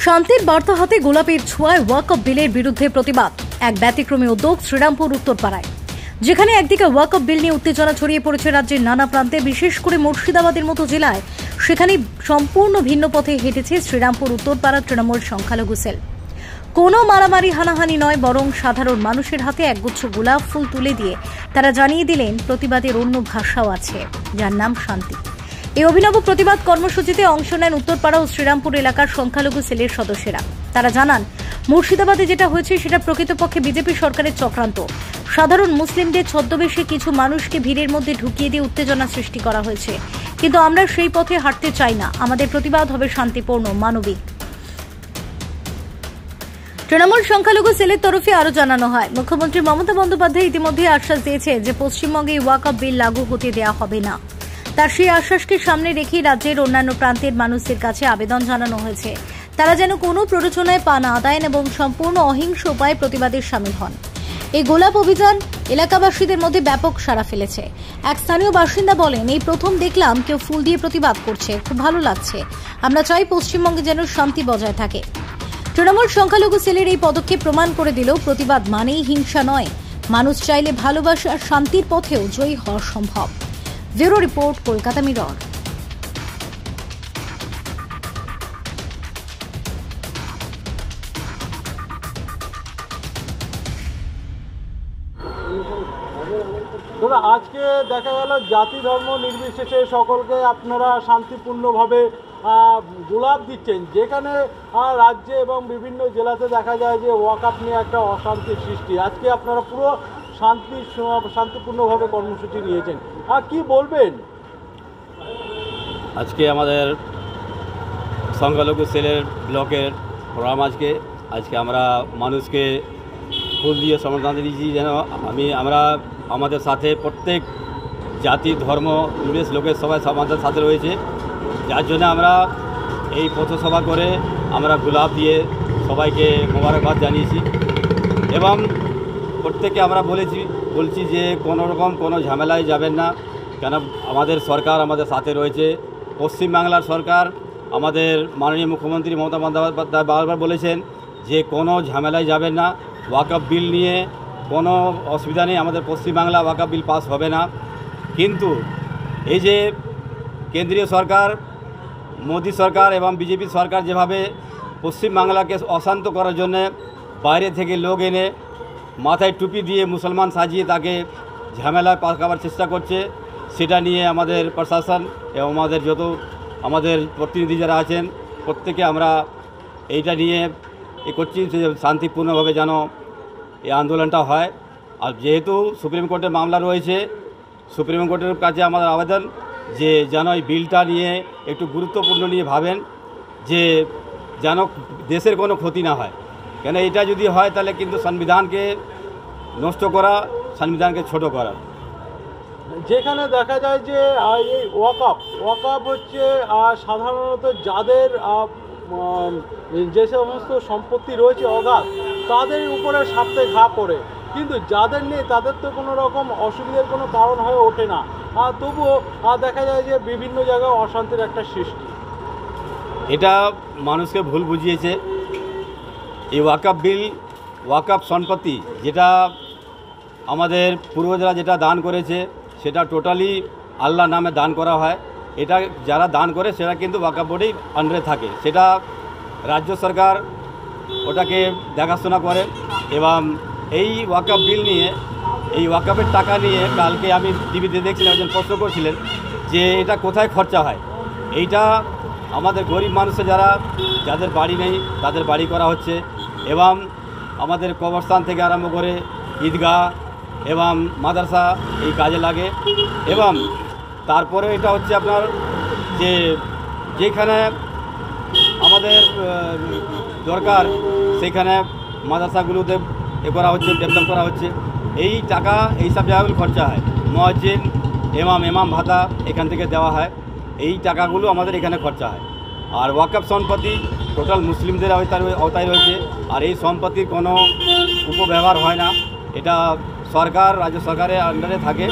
শান্তির বার্তা হাতে গোলাপের ছোঁয়ায় ওয়াকফ বিলের বিরুদ্ধে প্রতিবাদ। এক ব্যতিক্রমী উদ্যোগ শ্রীরামপুর উত্তরপাড়ায়, যেখানে একদিকে ওয়াকফ বিল নিয়ে উত্তেজনা ছড়িয়ে পড়েছে রাজ্যের নানা প্রান্তে, বিশেষ করে মুর্শিদাবাদের মতো জেলায়। সেখানে সম্পূর্ণ ভিন্ন পথে হেঁটেছে শ্রীরামপুর উত্তরপাড়া তৃণমূল সংখ্যালঘু সেল। কোনো মারামারি হানাহানি নয়, বরং সাধারণ মানুষের হাতে একগুচ্ছ গোলাপ ফুল তুলে দিয়ে তারা জানিয়ে দিলেন প্রতিবাদের অন্য ভাষাও আছে, যার নাম শান্তি। এই অভিনব প্রতিবাদ কর্মসূচিতে অংশ নেন উত্তরপাড়া ও শ্রীরামপুর এলাকার সংখ্যালঘু সেলের সদস্যরা। তারা জানান, মুর্শিদাবাদে যেটা হয়েছে সেটা প্রকৃতপক্ষে বিজেপি সরকারের চক্রান্ত। সাধারণ মুসলিমদের ছদ্মবেশে কিছু মানুষকে ভিড়ের মধ্যে ঢুকিয়ে দিয়ে উত্তেজনা সৃষ্টি করা হয়েছে, কিন্তু আমরা সেই পথে হাঁটতে চাই না। আমাদের প্রতিবাদ হবে শান্তিপূর্ণ, মানবিক। তৃণমূল সংখ্যালঘু সেলের তরফে আরো জানানো হয়, মুখ্যমন্ত্রী মমতা বন্দ্যোপাধ্যায় ইতিমধ্যে আশ্বাস দিয়েছে যে পশ্চিমবঙ্গে ওয়াকফ বিল লাগু হতে দেওয়া হবে না। তার সেই আশ্বাসকে সামনে রেখে রাজ্যের অন্যান্য প্রান্তের মানুষদের কাছে আবেদন জানানো হয়েছে, তারা যেন কোনো প্ররোচনায় পা না দেন এবং সম্পূর্ণ অহিংস উপায়ে প্রতিবাদে সামিল হন। এই গোলাপ অভিযান এলাকাবাসীদের মধ্যে ব্যাপক সাড়া ফেলেছে। এক স্থানীয় বাসিন্দা বলেন, এই প্রথম দেখলাম কেউ ফুল দিয়ে প্রতিবাদ করছে, খুব ভালো লাগছে। আমরা চাই পশ্চিমবঙ্গে যেন শান্তি বজায় থাকে। তৃণমূল সংখ্যালঘু সেলের এই পদক্ষেপ প্রমাণ করে দিল প্রতিবাদ মানেই হিংসা নয়, মানুষ চাইলে ভালোবাসা আর শান্তির পথেও জয়ী হওয়া সম্ভব। Bureau report, Kolkata mirror. আজকে দেখা গেল জাতি ধর্ম নির্বিশেষে সকলকে আপনারা শান্তিপূর্ণভাবে গোলাপ দিচ্ছেন, যেখানে রাজ্যে এবং বিভিন্ন জেলাতে দেখা যায় যে ওয়াকফ নিয়ে একটা অশান্তির সৃষ্টি। আজকে আপনারা পুরো শান্তিপূর্ণভাবে কর্মসূচি নিয়েছেন, কি বলবেন? আজকে আমাদের সংখ্যালঘু সেলের ব্লকের প্রোগ্রাম। আজকে আমরা মানুষকে ফুল দিয়ে সমর্থন দিয়েছি, যেন আমরা আমাদের সাথে প্রত্যেক জাতি ধর্ম নির্বিশেষ লোকের সবাই আমাদের সাথে রয়েছে, যার জন্য আমরা এই পথসভা করে আমরা গোলাপ দিয়ে সবাইকে মোবারকবাদ জানিয়েছি এবং প্রত্যেককে আমরা বলছি যে কোনো রকম কোনো ঝামেলায় যাবেন না, কেন আমাদের সরকার আমাদের সাথে রয়েছে। পশ্চিমবাংলার সরকার, আমাদের মাননীয় মুখ্যমন্ত্রী মমতা বন্দ্যোপাধ্যায় বারবার বলেছেন যে কোনো ঝামেলায় যাবেন না, ওয়াকফ বিল নিয়ে কোনো অসুবিধা নেই, আমাদের পশ্চিমবাংলা ওয়াকফ বিল পাস হবে না। কিন্তু এই যে কেন্দ্রীয় সরকার, মোদী সরকার এবং বিজেপি সরকার যেভাবে পশ্চিমবাংলাকে অশান্ত করার জন্য বাইরে থেকে লোক এনে মাথায় টুপি দিয়ে মুসলমান সাজিয়ে তাকে ঝামেলায় পাকাবার চেষ্টা করছে, সেটা নিয়ে আমাদের প্রশাসন এবং আমাদের প্রতিনিধি যারা আছেন প্রত্যেকে আমরা এইটা নিয়ে করছি যে শান্তিপূর্ণভাবে যেন এই আন্দোলনটা হয়। আর যেহেতু সুপ্রিম কোর্টের মামলা রয়েছে, সুপ্রিম কোর্টের কাছে আমাদের আবেদন যে যেন এই বিলটা নিয়ে একটু গুরুত্বপূর্ণ নিয়ে ভাবেন, যে যেন দেশের কোনো ক্ষতি না হয়। কেন এটা যদি হয় তাহলে কিন্তু সংবিধানকে নষ্ট করা, সংবিধানকে ছোট করা। যেখানে দেখা যায় যে এই ওয়াকফ হচ্ছে সাধারণত যাদের যে সমস্ত সম্পত্তি রয়েছে অগাধ, তাদের উপরে সাপে ঘা পড়ে, কিন্তু যাদের নেই তাদের তো কোনো রকম অসুবিধার কোনো কারণ হয়ে ওঠে না। তবুও দেখা যায় যে বিভিন্ন জায়গায় অশান্তির একটা সৃষ্টি। এটা মানুষকে ভুল বুঝিয়েছে। এই ওয়াকফ বিল, ওয়াকফ সম্পত্তি যেটা আমাদের পূর্বজরা যেটা দান করেছে সেটা টোটালি আল্লাহর নামে দান করা হয়। এটা যারা দান করে সেটা কিন্তু ওয়াকফ বোর্ডেই আন্ডারে থাকে, সেটা রাজ্য সরকার ওটাকে দেখাশোনা করে। এবং এই ওয়াকফ বিল নিয়ে, এই ওয়াকফের টাকা নিয়ে কালকে আমি টিভিতে দেখছিলাম, একজন প্রশ্ন করছিলেন যে এটা কোথায় খরচা হয়। এইটা আমাদের গরিব মানুষের যাদের বাড়ি নেই তাদের বাড়ি করা হচ্ছে, এবং আমাদের কবরস্থান থেকে আরম্ভ করে ঈদগাহ এবং মাদ্রাসা এই কাজে লাগে। এবং তারপরে এটা হচ্ছে আপনার যে যেখানে আমাদের দরকার সেখানে মাদ্রাসাগুলোতে করা হচ্ছে, ডেভেলপ করা হচ্ছে। এই টাকা এইসব জায়গাগুলো খরচা হয়, মুয়াজ্জিন, ইমাম ভাতা এখান থেকে দেওয়া হয়, এই টাকাগুলো আমাদের এখানে খরচা হয়। আর ওয়াকফ সম্পত্তি টোটাল মুসলিমদের আওতায় রয়েছে, আর এই সম্পত্তির কোনো উপব্যবহার হয় না, এটা সরকার, রাজ্য সরকারের আন্ডারে থাকে,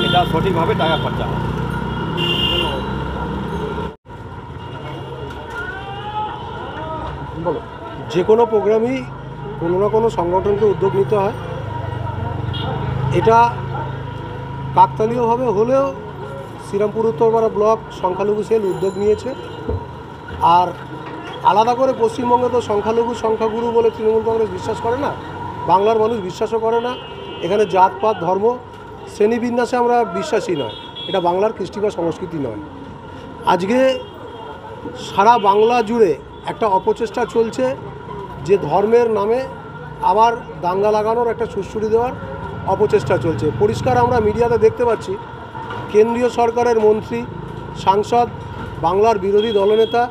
এটা সঠিকভাবে টাকা খরচা হয়। বলো। যে কোনো প্রোগ্রামই কোনো না কোনো সংগঠনকে উদ্যোগ নিতে হয়। এটা কাকতালীয়ভাবে হলেও শ্রীরামপুর উত্তরপাড়া ব্লক সংখ্যালঘু সেল উদ্যোগ নিয়েছে। আর আলাদা করে পশ্চিমবঙ্গে তো সংখ্যালঘু সংখ্যাগুরু বলে তৃণমূল কংগ্রেস বিশ্বাস করে না, বাংলার মানুষ বিশ্বাসও করে না। এখানে জাতপাত ধর্ম শ্রেণীবিন্যাসে আমরা বিশ্বাসী নয়, এটা বাংলার কৃষ্টি বা সংস্কৃতি নয়। আজকে সারা বাংলা জুড়ে একটা অপচেষ্টা চলছে যে ধর্মের নামে আবার দাঙ্গা লাগানোর একটা সুড়সুড়ি দেওয়ার অপচেষ্টা চলছে। পরিষ্কার আমরা মিডিয়াতে দেখতে পাচ্ছি কেন্দ্রীয় সরকারের মন্ত্রী, সাংসদ, বাংলার বিরোধী দলনেতা,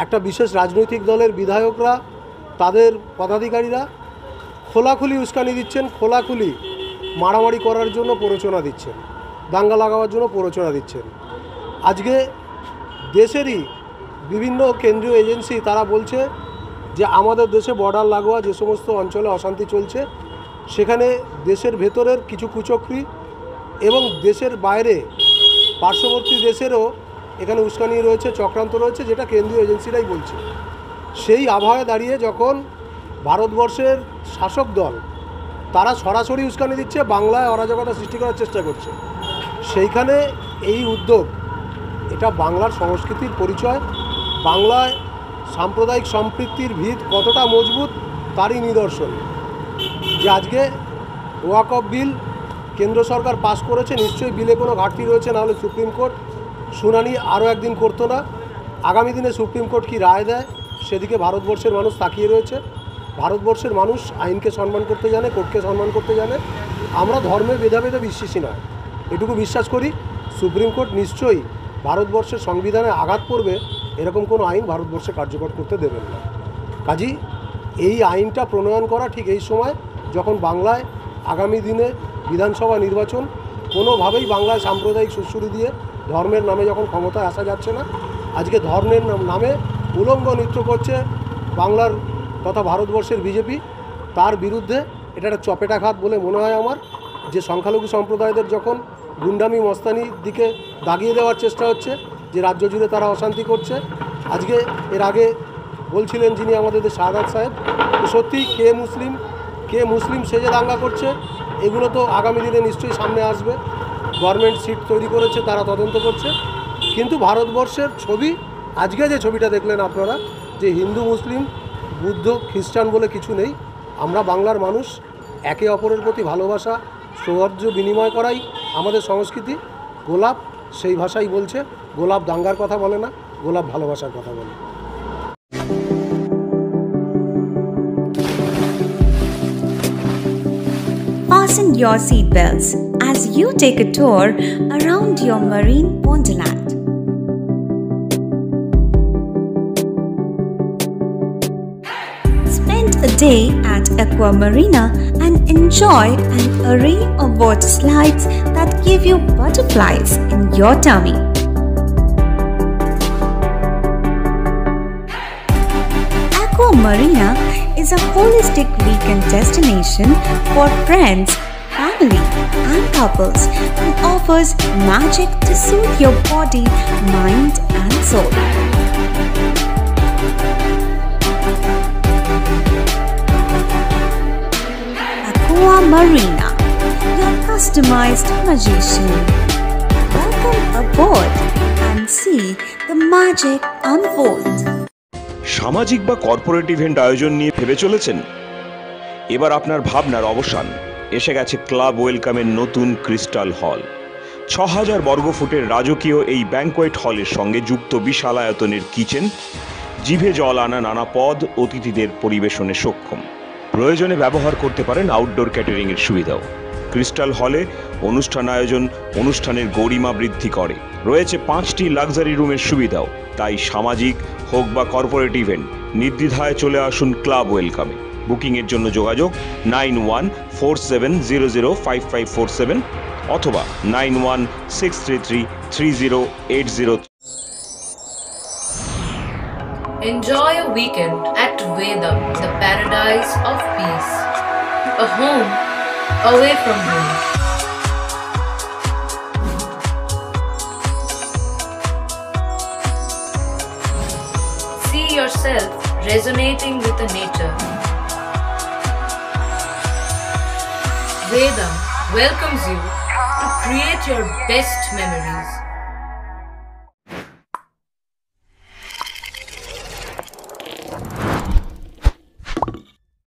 একটা বিশেষ রাজনৈতিক দলের বিধায়করা, তাদের পদাধিকারীরা খোলাখুলি উস্কানি দিচ্ছেন, খোলাখুলি মারামারি করার জন্য প্ররোচনা দিচ্ছেন, দাঙ্গা লাগাবার জন্য প্ররোচনা দিচ্ছেন। আজকে দেশেরই বিভিন্ন কেন্দ্রীয় এজেন্সি তারা বলছে যে আমাদের দেশে বর্ডার লাগোয়া যে সমস্ত অঞ্চলে অশান্তি চলছে সেখানে দেশের ভেতরের কিছু কুচক্রী এবং দেশের বাইরে পার্শ্ববর্তী দেশেরও এখানে উস্কানি রয়েছে, চক্রান্ত রয়েছে, যেটা কেন্দ্রীয় এজেন্সিরাই বলছে। সেই আবহাওয়ায় দাঁড়িয়ে যখন ভারতবর্ষের শাসক দল তারা সরাসরি উস্কানি দিচ্ছে, বাংলায় অরাজকতা সৃষ্টি করার চেষ্টা করছে, সেইখানে এই উদ্যোগ এটা বাংলার সংস্কৃতির পরিচয়, বাংলায় সাম্প্রদায়িক সম্প্রীতির ভিত কতটা মজবুত তারই নিদর্শন। যে আজকে ওয়াকফ বিল কেন্দ্র সরকার পাশ করেছে, নিশ্চয়ই বিলে কোনো ঘাটতি রয়েছে, নাহলে সুপ্রিম কোর্ট শুনানি আরও একদিন করতো না। আগামী দিনে সুপ্রিম কোর্ট কী রায় দেয় সেদিকে ভারতবর্ষের মানুষ তাকিয়ে রয়েছে। ভারতবর্ষের মানুষ আইনকে সম্মান করতে জানে, কোর্টকে সম্মান করতে জানে। আমরা ধর্মের ভেদাভেদে বিশ্বাসী নয়, এটুকু বিশ্বাস করি সুপ্রিম কোর্ট নিশ্চয়ই ভারতবর্ষের সংবিধানে আঘাত করবে এরকম কোনো আইন ভারতবর্ষে কার্যকর করতে দেবেন না। কাজেই এই আইনটা প্রণয়ন করা ঠিক এই সময় যখন বাংলায় আগামী দিনে বিধানসভা নির্বাচন, কোনোভাবেই বাংলায় সাম্প্রদায়িক সুড়সুড়ি দিয়ে ধর্মের নামে যখন ক্ষমতায় আসা যাচ্ছে না, আজকে ধর্মের নামে উলঙ্গ নৃত্য করছে বাংলার তথা ভারতবর্ষের বিজেপি, তার বিরুদ্ধে এটা একটা চপেটাঘাত বলে মনে হয় আমার। যে সংখ্যালঘু সম্প্রদায়দের যখন গুন্ডামি মস্তানির দিকে দাগিয়ে দেওয়ার চেষ্টা হচ্ছে, যে রাজ্য জুড়ে তারা অশান্তি করছে। আজকে এর আগে বলছিলেন যিনি আমাদের শাহাদাত সাহেব, সত্যি কে মুসলিম সেজে দাঙ্গা করছে, এগুলো তো আগামী দিনে নিশ্চয়ই সামনে আসবে। গভর্নমেন্ট সিট তৈরি করেছে, তারা তদন্ত করছে। কিন্তু ভারতবর্ষের ছবি আজকে যে ছবিটা দেখলেন আপনারা, যে হিন্দু মুসলিম বুদ্ধ খ্রিস্টান বলে কিছু নেই, আমরা বাংলার মানুষ একে অপরের প্রতি ভালোবাসা সৌহার্দ্য বিনিময় করাই আমাদের সংস্কৃতি। গোলাপ সেই ভাষাই বলছে, গোলাপ দাঙ্গার কথা বলে না, গোলাপ ভালোবাসার কথা বলে। Fasten your seatbelts as you take a tour around your marine wonderland. Spend a day at Aqua Marina and enjoy an array of water slides that give you butterflies in your tummy. Aqua Marina is a holistic weekend destination for friends, family, and couples and offers magic to soothe your body, mind, and soul. Aqua Marina, your customized magician. Welcome aboard and see the magic unfold. সামাজিক বা corporate event আয়োজন নিয়ে ভেবে চলেছেন? এবার আপনার ভাবনার অবসান। এসে গেছে ক্লাব ওয়েলকামের নতুন ক্রিস্টাল হল। ৬,০০০ বর্গফুটের রাজকীয় এই ব্যাংকোয়েট হলের সঙ্গে যুক্ত বিশাল আয়তনের কিচেন, জিভে জল আনা নানা পদ অতিথিদের পরিবেশনে সক্ষম। প্রয়োজনে ব্যবহার করতে পারেন আউটডোর ক্যাটারিংয়ের সুবিধাও। ক্রিস্টাল হলে অনুষ্ঠান আয়োজন অনুষ্ঠানের গরিমা বৃদ্ধি করে। রয়েছে ৫টি লাক্সারি রুমের সুবিধাও। তাই সামাজিক হোক বা কর্পোরেট ইভেন্ট নির্দ্বিধায় চলে আসুন ক্লাব ওয়েলকামে। বুকিংয়ের জন্য যোগাযোগ 9147005547 অথবা 9163333080। Enjoy a weekend at Vedam, the paradise of peace. A home away from home. See yourself resonating with the nature. Vedam welcomes you to create your best memories.